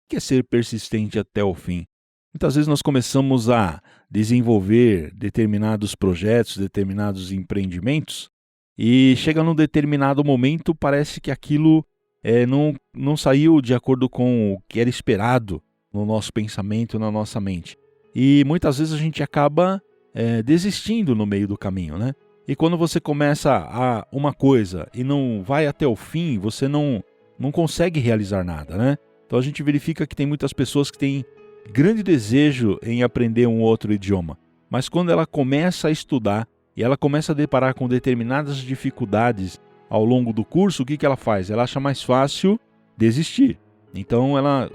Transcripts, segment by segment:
que é ser persistente até o fim? Muitas vezes nós começamos a desenvolver determinados projetos, determinados empreendimentos, e chega num determinado momento, parece que aquilo não saiu de acordo com o que era esperado no nosso pensamento, na nossa mente. E muitas vezes a gente acaba desistindo no meio do caminho, né? E quando você começa uma coisa e não vai até o fim, você não consegue realizar nada, né? Então a gente verifica que tem muitas pessoas que têm grande desejo em aprender um outro idioma, mas quando ela começa a estudar e ela começa a deparar com determinadas dificuldades ao longo do curso, o que ela faz? Ela acha mais fácil desistir. Então ela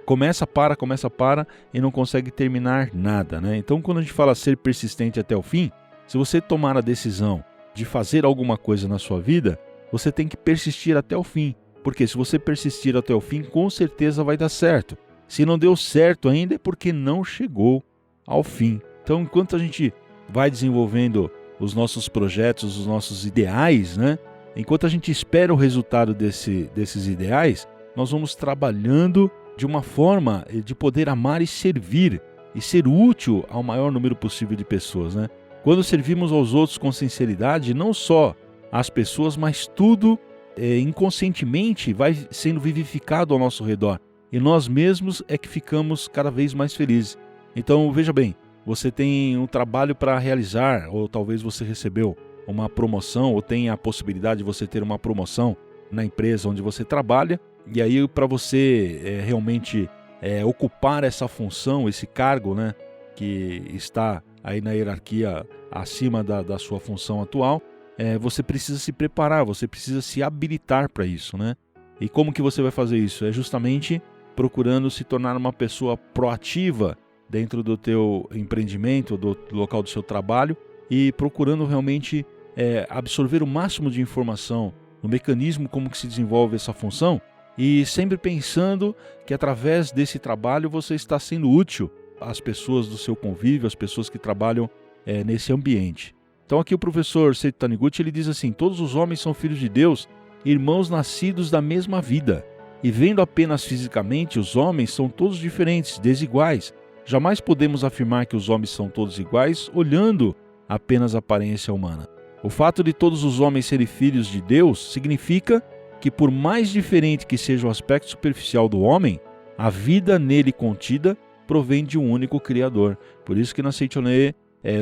começa, para e não consegue terminar nada, né? Então quando a gente fala ser persistente até o fim, se você tomar a decisão de fazer alguma coisa na sua vida, você tem que persistir até o fim, porque se você persistir até o fim, com certeza vai dar certo. Se não deu certo ainda é porque não chegou ao fim. Então, enquanto a gente vai desenvolvendo os nossos projetos, os nossos ideais, né? Enquanto a gente espera o resultado desses ideais, nós vamos trabalhando de uma forma de poder amar e servir e ser útil ao maior número possível de pessoas, né? Quando servimos aos outros com sinceridade, não só as pessoas, mas tudo inconscientemente vai sendo vivificado ao nosso redor. E nós mesmos é que ficamos cada vez mais felizes. Então, veja bem, você tem um trabalho para realizar, ou talvez você recebeu uma promoção, ou tem a possibilidade de você ter uma promoção na empresa onde você trabalha, e aí para você realmente ocupar essa função, esse cargo, né, que está aí na hierarquia acima da sua função atual, você precisa se preparar, você precisa se habilitar para isso, né? E como que você vai fazer isso? É justamente procurando se tornar uma pessoa proativa dentro do teu empreendimento, do local do seu trabalho, e procurando realmente absorver o máximo de informação no mecanismo como que se desenvolve essa função, e sempre pensando que através desse trabalho você está sendo útil às pessoas do seu convívio, às pessoas que trabalham nesse ambiente. Então aqui o professor Seito Taniguchi ele diz assim: todos os homens são filhos de Deus, irmãos nascidos da mesma vida. E vendo apenas fisicamente, os homens são todos diferentes, desiguais. Jamais podemos afirmar que os homens são todos iguais, olhando apenas a aparência humana. O fato de todos os homens serem filhos de Deus significa que, por mais diferente que seja o aspecto superficial do homem, a vida nele contida provém de um único Criador. Por isso que na Seitonê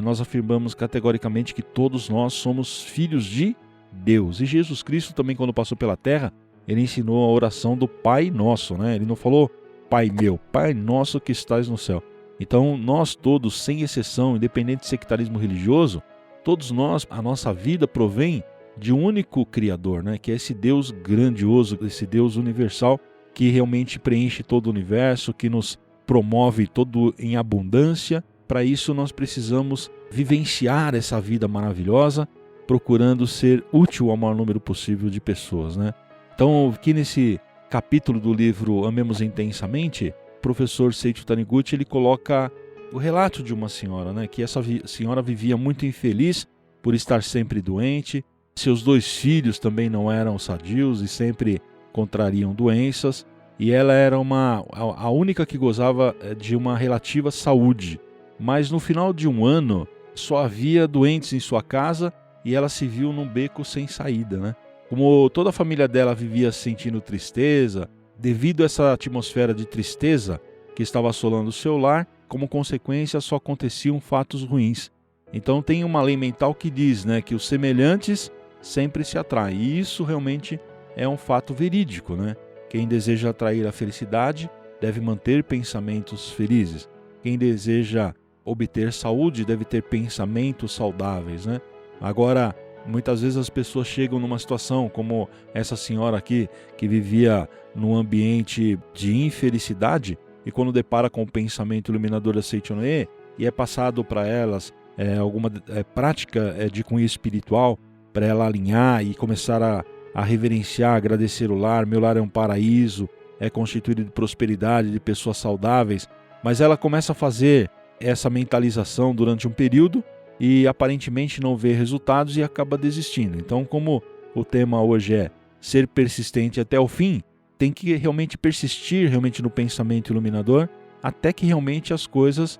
nós afirmamos categoricamente que todos nós somos filhos de Deus. E Jesus Cristo também, quando passou pela terra, ele ensinou a oração do Pai Nosso, né? Ele não falou Pai meu, Pai Nosso que estás no céu. Então nós todos, sem exceção, independente de sectarismo religioso, todos nós, a nossa vida provém de um único Criador, né? Que é esse Deus grandioso, esse Deus universal que realmente preenche todo o universo, que nos promove todo em abundância. Para isso nós precisamos vivenciar essa vida maravilhosa, procurando ser útil ao maior número possível de pessoas, né? Então, aqui nesse capítulo do livro Amemos Intensamente, o professor Seito Taniguchi ele coloca o relato de uma senhora, né? Que essa senhora vivia muito infeliz por estar sempre doente, seus 2 filhos também não eram sadios e sempre contrariam doenças, e ela era a única que gozava de uma relativa saúde. Mas no final de um ano, só havia doentes em sua casa e ela se viu num beco sem saída, né? Como toda a família dela vivia sentindo tristeza, devido a essa atmosfera de tristeza que estava assolando o seu lar, como consequência só aconteciam fatos ruins. Então tem uma lei mental que diz, né, que os semelhantes sempre se atraem. E isso realmente é um fato verídico, né? Quem deseja atrair a felicidade deve manter pensamentos felizes. Quem deseja obter saúde deve ter pensamentos saudáveis, né? Agora, muitas vezes as pessoas chegam numa situação como essa senhora aqui, que vivia num ambiente de infelicidade, e quando depara com o pensamento iluminador da Seitonê, e é passado para elas alguma prática de cunho espiritual, para ela alinhar e começar a reverenciar, agradecer o lar. Meu lar é um paraíso, é constituído de prosperidade, de pessoas saudáveis, mas ela começa a fazer essa mentalização durante um período e aparentemente não vê resultados e acaba desistindo. Então, como o tema hoje é ser persistente até o fim, tem que realmente persistir realmente no pensamento iluminador até que realmente as coisas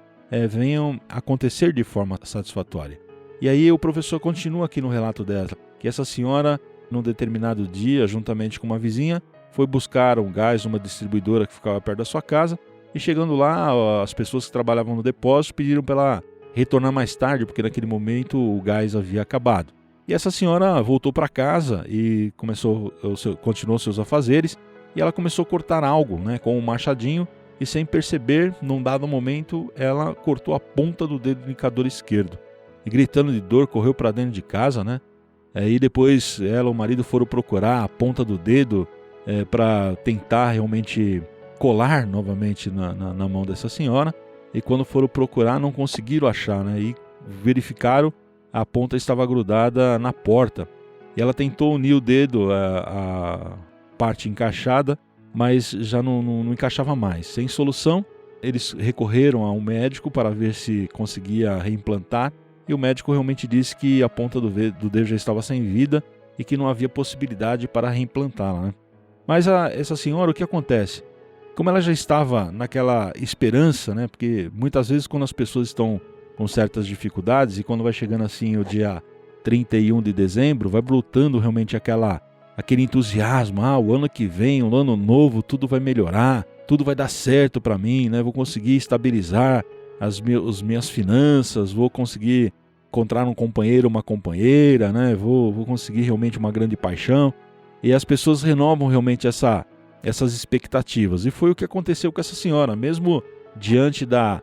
venham a acontecer de forma satisfatória. E aí o professor continua aqui no relato dela, que essa senhora, num determinado dia, juntamente com uma vizinha, foi buscar um gás numa distribuidora que ficava perto da sua casa, e chegando lá, as pessoas que trabalhavam no depósito pediram para ela retornar mais tarde, porque naquele momento o gás havia acabado. E essa senhora voltou para casa e continuou seus afazeres, e ela começou a cortar algo, com um machadinho, e sem perceber, num dado momento, ela cortou a ponta do dedo indicador esquerdo. E gritando de dor, correu para dentro de casa, Aí depois ela e o marido foram procurar a ponta do dedo para tentar realmente colar novamente na mão dessa senhora. E quando foram procurar, não conseguiram achar, E verificaram, a ponta estava grudada na porta. E ela tentou unir o dedo, a parte encaixada, mas já não encaixava mais. Sem solução, eles recorreram a um médico para ver se conseguia reimplantar, e o médico realmente disse que a ponta do dedo já estava sem vida e que não havia possibilidade para reimplantá-la. Mas essa senhora, o que acontece? Como ela já estava naquela esperança, porque muitas vezes quando as pessoas estão com certas dificuldades e quando vai chegando assim o dia 31 de dezembro, vai brotando realmente aquele entusiasmo, o ano que vem, um ano novo, tudo vai melhorar, tudo vai dar certo para mim, vou conseguir estabilizar as minhas finanças, vou conseguir encontrar um companheiro, uma companheira, vou conseguir realmente uma grande paixão. E as pessoas renovam realmente essas expectativas. E foi o que aconteceu com essa senhora, mesmo diante da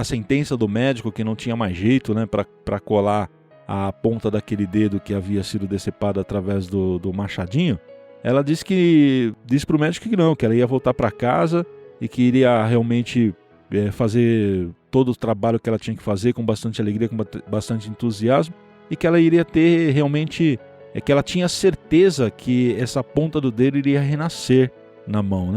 sentença do médico que não tinha mais jeito para colar a ponta daquele dedo que havia sido decepado através do machadinho. Ela disse para o médico que ela ia voltar para casa e que iria realmente fazer todo o trabalho que ela tinha que fazer com bastante alegria, com bastante entusiasmo, e que ela iria ter realmente, que ela tinha certeza que essa ponta do dedo iria renascer na mão,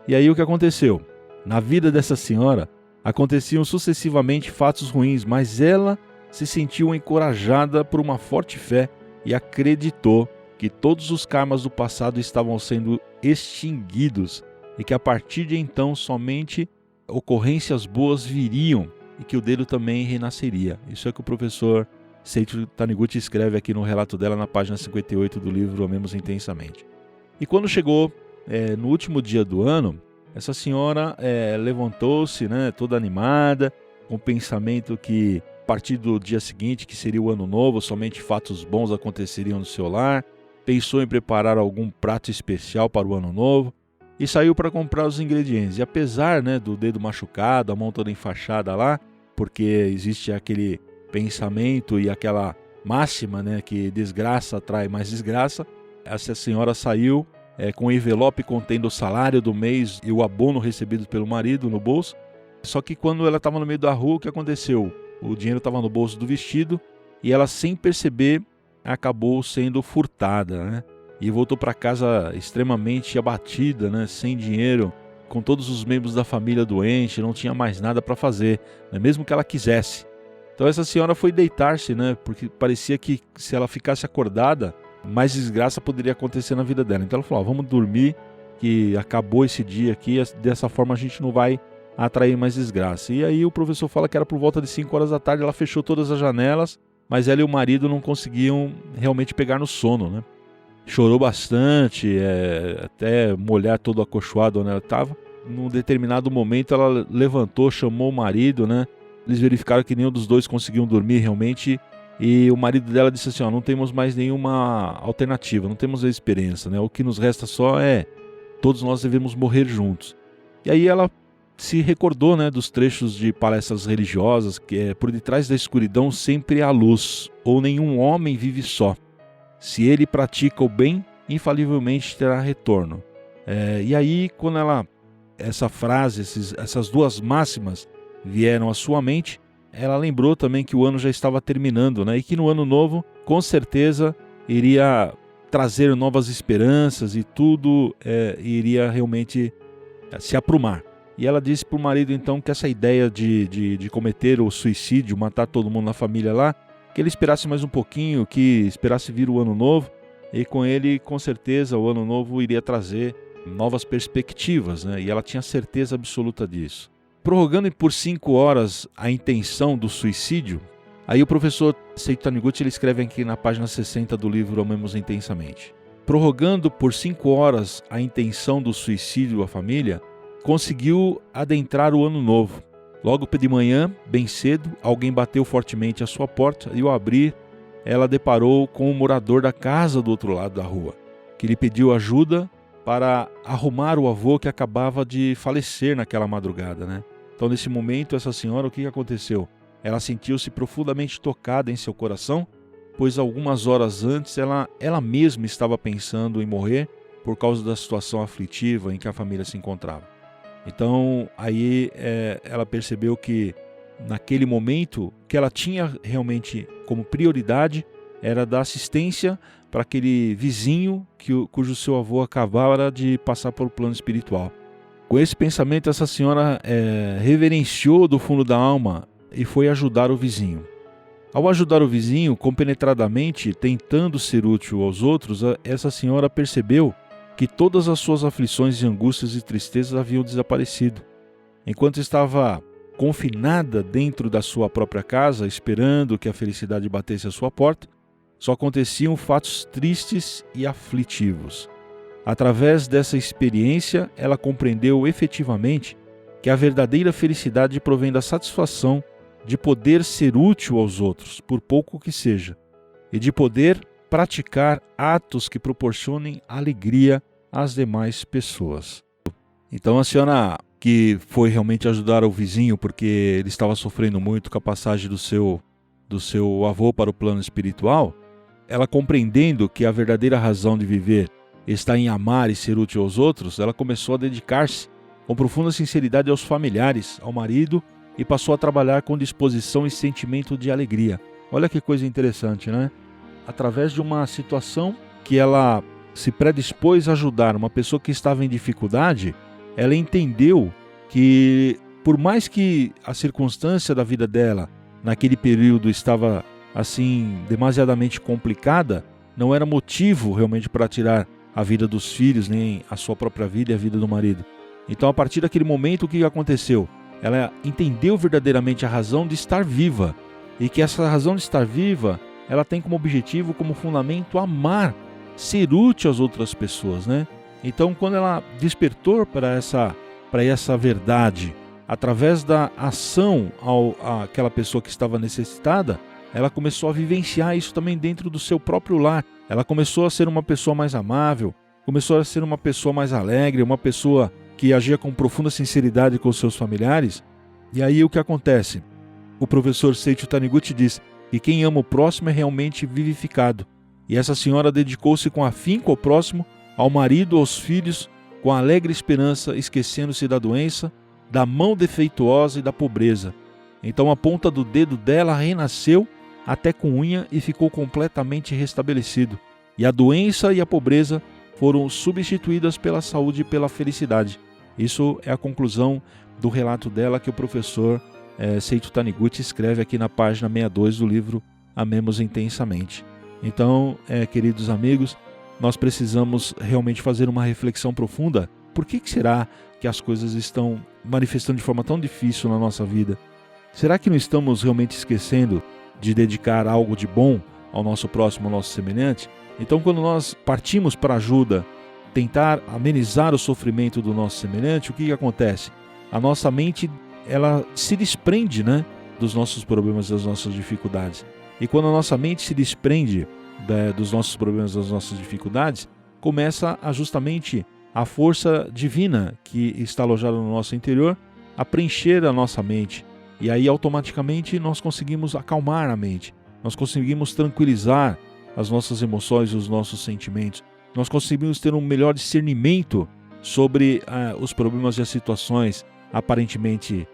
E aí o que aconteceu? Na vida dessa senhora aconteciam sucessivamente fatos ruins, mas ela se sentiu encorajada por uma forte fé e acreditou que todos os karmas do passado estavam sendo extinguidos e que a partir de então somente ocorrências boas viriam e que o dedo também renasceria. Isso é o que o professor Seiichi Taniguchi escreve aqui no relato dela na página 58 do livro Amemos Intensamente. E quando chegou no último dia do ano, essa senhora levantou-se toda animada, com o pensamento que a partir do dia seguinte, que seria o ano novo, somente fatos bons aconteceriam no seu lar, pensou em preparar algum prato especial para o ano novo, e saiu para comprar os ingredientes. E apesar do dedo machucado, a mão toda enfaixada lá, porque existe aquele pensamento e aquela máxima que desgraça atrai mais desgraça, essa senhora saiu com um envelope contendo o salário do mês e o abono recebido pelo marido no bolso. Só que quando ela estava no meio da rua, o que aconteceu? O dinheiro estava no bolso do vestido e ela, sem perceber, acabou sendo furtada, E voltou para casa extremamente abatida, sem dinheiro, com todos os membros da família doentes, não tinha mais nada para fazer, mesmo que ela quisesse. Então essa senhora foi deitar-se, porque parecia que se ela ficasse acordada, mais desgraça poderia acontecer na vida dela. Então ela falou, vamos dormir, que acabou esse dia aqui, dessa forma a gente não vai atrair mais desgraça. E aí o professor fala que era por volta de 5 horas da tarde, ela fechou todas as janelas, mas ela e o marido não conseguiam realmente pegar no sono, Chorou bastante, até molhar todo acolchoado onde ela estava. Num determinado momento ela levantou, chamou o marido, Eles verificaram que nenhum dos dois conseguiam dormir realmente. E o marido dela disse assim, não temos mais nenhuma alternativa, não temos a esperança, O que nos resta só todos nós devemos morrer juntos. E aí ela se recordou, dos trechos de palestras religiosas, que por detrás da escuridão sempre há luz, ou nenhum homem vive só. Se ele pratica o bem, infalivelmente terá retorno. E aí, quando essa frase, essas duas máximas vieram à sua mente, ela lembrou também que o ano já estava terminando, e que no ano novo, com certeza, iria trazer novas esperanças e tudo iria realmente se aprumar. E ela disse para o marido, então, que essa ideia de cometer o suicídio, matar todo mundo na família lá, que ele esperasse mais um pouquinho, que esperasse vir o ano novo, e com ele, com certeza, o ano novo iria trazer novas perspectivas, né? E ela tinha certeza absoluta disso. Prorrogando por 5 horas a intenção do suicídio, aí o professor Seito Taniguchi ele escreve aqui na página 60 do livro Amemos Intensamente. Prorrogando por 5 horas a intenção do suicídio à família, conseguiu adentrar o ano novo. Logo de manhã, bem cedo, alguém bateu fortemente à sua porta e ao abrir, ela deparou com o morador da casa do outro lado da rua, que lhe pediu ajuda para arrumar o avô que acabava de falecer naquela madrugada, né? Então, nesse momento, essa senhora, o que aconteceu? Ela sentiu-se profundamente tocada em seu coração, pois algumas horas antes ela mesma estava pensando em morrer por causa da situação aflitiva em que a família se encontrava. Então, aí ela percebeu que naquele momento, o que ela tinha realmente como prioridade era dar assistência para aquele vizinho cujo seu avô acabara de passar pelo plano espiritual. Com esse pensamento, essa senhora reverenciou do fundo da alma e foi ajudar o vizinho. Ao ajudar o vizinho, compenetradamente, tentando ser útil aos outros, essa senhora percebeu que todas as suas aflições e angústias e tristezas haviam desaparecido. Enquanto estava confinada dentro da sua própria casa, esperando que a felicidade batesse à sua porta, só aconteciam fatos tristes e aflitivos. Através dessa experiência, ela compreendeu efetivamente que a verdadeira felicidade provém da satisfação de poder ser útil aos outros, por pouco que seja, e de poder praticar atos que proporcionem alegria às demais pessoas. Então a senhora que foi realmente ajudar o vizinho porque ele estava sofrendo muito com a passagem do seu avô para o plano espiritual, ela compreendendo que a verdadeira razão de viver está em amar e ser útil aos outros, ela começou a dedicar-se com profunda sinceridade aos familiares, ao marido, e passou a trabalhar com disposição e sentimento de alegria. Olha que coisa interessante, né? Através de uma situação que ela se predispôs a ajudar uma pessoa que estava em dificuldade, ela entendeu que, por mais que a circunstância da vida dela naquele período estava assim demasiadamente complicada, não era motivo realmente para tirar a vida dos filhos, nem a sua própria vida e a vida do marido. Então, a partir daquele momento, o que aconteceu? Ela entendeu verdadeiramente a razão de estar viva, e que essa razão de estar viva, ela tem como objetivo, como fundamento, amar, ser útil às outras pessoas, né? Então, quando ela despertou para essa verdade, através da ação àquela pessoa que estava necessitada, ela começou a vivenciar isso também dentro do seu próprio lar. Ela começou a ser uma pessoa mais amável, começou a ser uma pessoa mais alegre, uma pessoa que agia com profunda sinceridade com seus familiares. E aí o que acontece? O professor Seito Taniguchi diz que quem ama o próximo é realmente vivificado. E essa senhora dedicou-se com afinco ao próximo, ao marido, aos filhos, com alegre esperança, esquecendo-se da doença, da mão defeituosa e da pobreza. Então a ponta do dedo dela renasceu até com unha e ficou completamente restabelecido. E a doença e a pobreza foram substituídas pela saúde e pela felicidade. Isso é a conclusão do relato dela que o professor Seito Taniguchi escreve aqui na página 62 do livro Amemos Intensamente. Então, queridos amigos, nós precisamos realmente fazer uma reflexão profunda. Por que será que as coisas estão manifestando de forma tão difícil na nossa vida? Será que não estamos realmente esquecendo de dedicar algo de bom ao nosso próximo, ao nosso semelhante? Então, quando nós partimos para a ajuda, tentar amenizar o sofrimento do nosso semelhante, o que acontece? A nossa mente, ela se desprende, né, dos nossos problemas, das nossas dificuldades. E quando a nossa mente se desprende dos nossos problemas, das nossas dificuldades, começa justamente a força divina que está alojada no nosso interior a preencher a nossa mente. E aí automaticamente nós conseguimos acalmar a mente, nós conseguimos tranquilizar as nossas emoções e os nossos sentimentos, nós conseguimos ter um melhor discernimento sobre os problemas e as situações aparentemente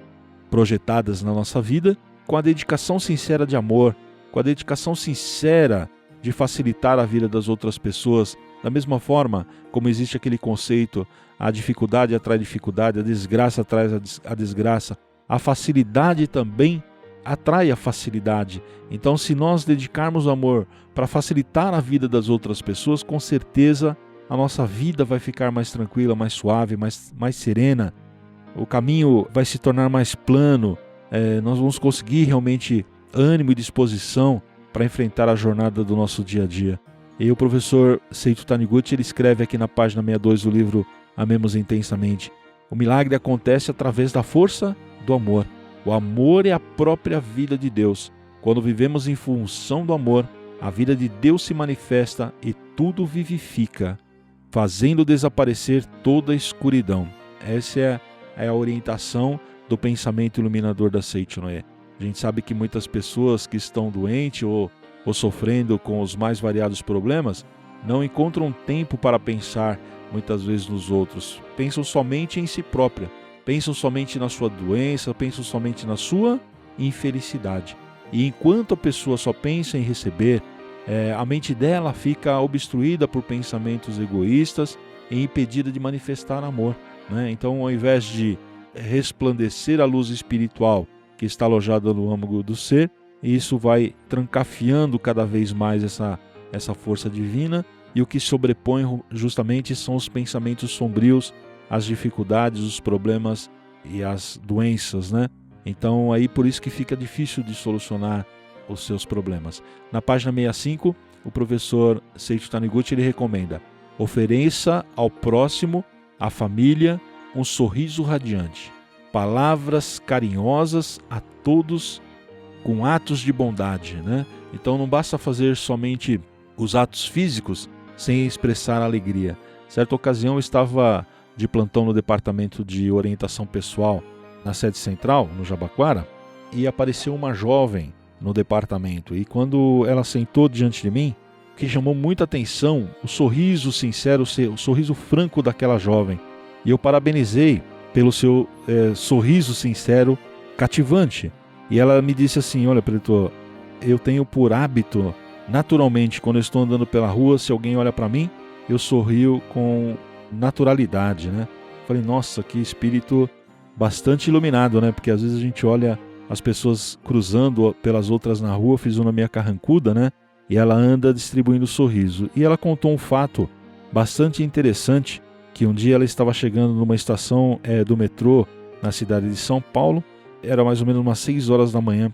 projetadas na nossa vida, com a dedicação sincera de amor, com a dedicação sincera de facilitar a vida das outras pessoas, da mesma forma como existe aquele conceito, a dificuldade atrai dificuldade, a desgraça atrai a desgraça, a facilidade também atrai a facilidade. Então, se nós dedicarmos o amor para facilitar a vida das outras pessoas, com certeza a nossa vida vai ficar mais tranquila, mais suave, mais serena, o caminho vai se tornar mais plano, nós vamos conseguir realmente ânimo e disposição para enfrentar a jornada do nosso dia a dia. E o professor Seito Taniguchi, ele escreve aqui na página 62 do livro Amemos Intensamente: o milagre acontece através da força do amor. O amor é a própria vida de Deus. Quando vivemos em função do amor, a vida de Deus se manifesta e tudo vivifica, fazendo desaparecer toda a escuridão. Essa é a orientação do pensamento iluminador da Seiichi no Ie. A gente sabe que muitas pessoas que estão doentes ou sofrendo com os mais variados problemas não encontram tempo para pensar muitas vezes nos outros. Pensam somente em si própria, pensam somente na sua doença, pensam somente na sua infelicidade. E enquanto a pessoa só pensa em receber, a mente dela fica obstruída por pensamentos egoístas e impedida de manifestar amor, né? Então, ao invés de resplandecer a luz espiritual que está alojada no âmago do ser, isso vai trancafiando cada vez mais essa força divina, e o que sobrepõe justamente são os pensamentos sombrios, as dificuldades, os problemas e as doenças, né? Então, aí por isso que fica difícil de solucionar os seus problemas. Na página 65, o professor Seito Taniguchi, ele recomenda: ofereça ao próximo, à família, um sorriso radiante, palavras carinhosas a todos com atos de bondade, né? Então não basta fazer somente os atos físicos sem expressar alegria. Certa ocasião eu estava de plantão no departamento de orientação pessoal na sede central, no Jabaquara, e apareceu uma jovem no departamento. E quando ela sentou diante de mim, o que chamou muita atenção, o sorriso sincero, o sorriso franco daquela jovem. E eu parabenizei pelo seu sorriso sincero, cativante. E ela me disse assim: olha, Pretor, eu tenho por hábito, naturalmente, quando eu estou andando pela rua, se alguém olha para mim, eu sorrio com naturalidade, né? Falei, nossa, que espírito bastante iluminado, né? Porque às vezes a gente olha as pessoas cruzando pelas outras na rua, fisionomia carrancuda, né? E ela anda distribuindo sorriso. E ela contou um fato bastante interessante, que um dia ela estava chegando numa estação do metrô na cidade de São Paulo, era mais ou menos umas 6 horas da manhã,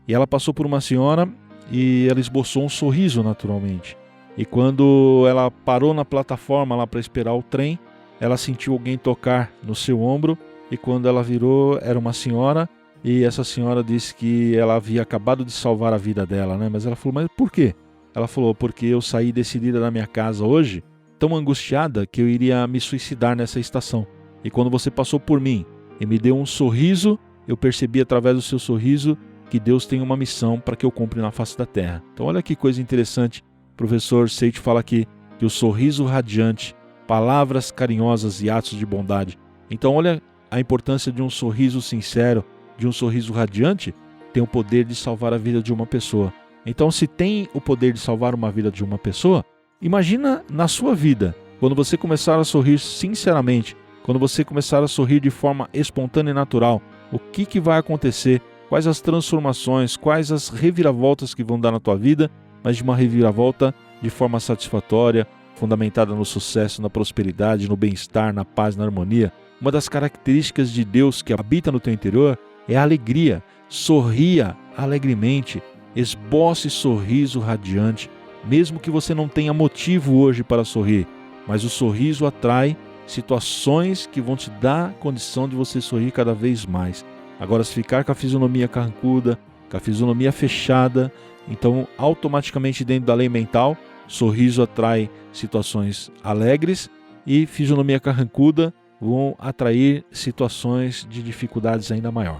e ela passou por uma senhora e ela esboçou um sorriso naturalmente. E quando ela parou na plataforma lá para esperar o trem, ela sentiu alguém tocar no seu ombro, e quando ela virou, era uma senhora, e essa senhora disse que ela havia acabado de salvar a vida dela, né? Mas ela falou, mas por quê? Ela falou, porque eu saí decidida da minha casa hoje, tão angustiada que eu iria me suicidar nessa estação. E quando você passou por mim e me deu um sorriso, eu percebi através do seu sorriso que Deus tem uma missão para que eu cumpra na face da terra. Então olha que coisa interessante. O professor Seito fala aqui que o sorriso radiante, palavras carinhosas e atos de bondade. Então olha a importância de um sorriso sincero, de um sorriso radiante, tem o poder de salvar a vida de uma pessoa. Então, se tem o poder de salvar uma vida de uma pessoa, imagina na sua vida, quando você começar a sorrir sinceramente, quando você começar a sorrir de forma espontânea e natural, o que vai acontecer, quais as transformações, quais as reviravoltas que vão dar na tua vida, mas de uma reviravolta de forma satisfatória, fundamentada no sucesso, na prosperidade, no bem-estar, na paz, na harmonia. Uma das características de Deus que habita no teu interior é a alegria. Sorria alegremente, esboce sorriso radiante, mesmo que você não tenha motivo hoje para sorrir, mas o sorriso atrai situações que vão te dar condição de você sorrir cada vez mais. Agora, se ficar com a fisionomia carrancuda, com a fisionomia fechada, então automaticamente dentro da lei mental, sorriso atrai situações alegres e fisionomia carrancuda vão atrair situações de dificuldades ainda maior.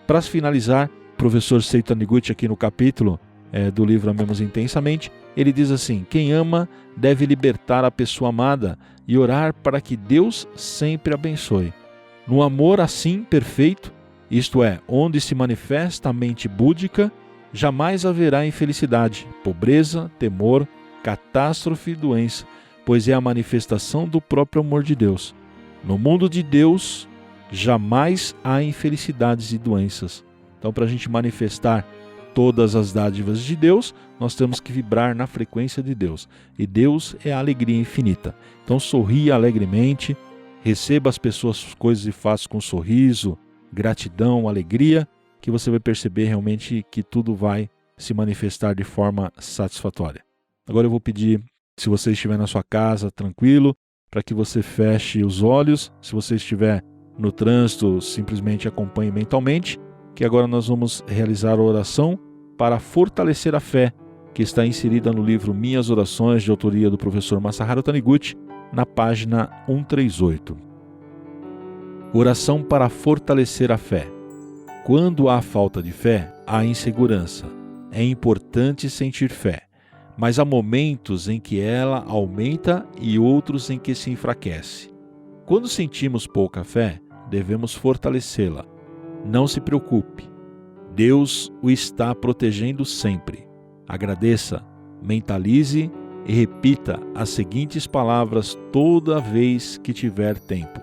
Para finalizar, o professor Seito Taniguchi, aqui no capítulo do livro Amemos Intensamente, ele diz assim: quem ama deve libertar a pessoa amada e orar para que Deus sempre abençoe. No amor assim perfeito, isto é, onde se manifesta a mente búdica, jamais haverá infelicidade, pobreza, temor, catástrofe e doença, pois é a manifestação do próprio amor de Deus. No mundo de Deus, jamais há infelicidades e doenças. Então, para a gente manifestar todas as dádivas de Deus, nós temos que vibrar na frequência de Deus. E Deus é a alegria infinita. Então sorria alegremente, receba as pessoas, coisas e fatos com sorriso, gratidão, alegria, que você vai perceber realmente que tudo vai se manifestar de forma satisfatória. Agora eu vou pedir, se você estiver na sua casa tranquilo, para que você feche os olhos. Se você estiver no trânsito, simplesmente acompanhe mentalmente, que agora nós vamos realizar a oração para fortalecer a fé, que está inserida no livro Minhas Orações, de autoria do professor Masaharu Taniguchi, na página 138. Oração para fortalecer a fé. Quando há falta de fé, há insegurança. É importante sentir fé, mas há momentos em que ela aumenta e outros em que se enfraquece. Quando sentimos pouca fé, devemos fortalecê-la. Não se preocupe. Deus o está protegendo sempre. Agradeça, mentalize e repita as seguintes palavras toda vez que tiver tempo.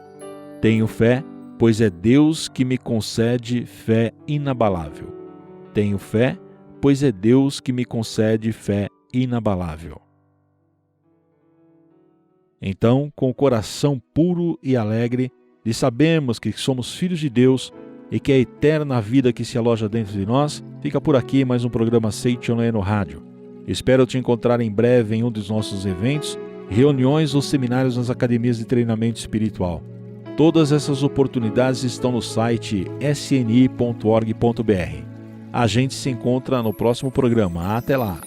Tenho fé, pois é Deus que me concede fé inabalável. Tenho fé, pois é Deus que me concede fé inabalável. Então, com o coração puro e alegre, e sabemos que somos filhos de Deus e que a eterna vida que se aloja dentro de nós, fica por aqui mais um programa Seiichi no Rádio. Espero te encontrar em breve em um dos nossos eventos, reuniões ou seminários nas academias de treinamento espiritual. Todas essas oportunidades estão no site sni.org.br. A gente se encontra no próximo programa. Até lá!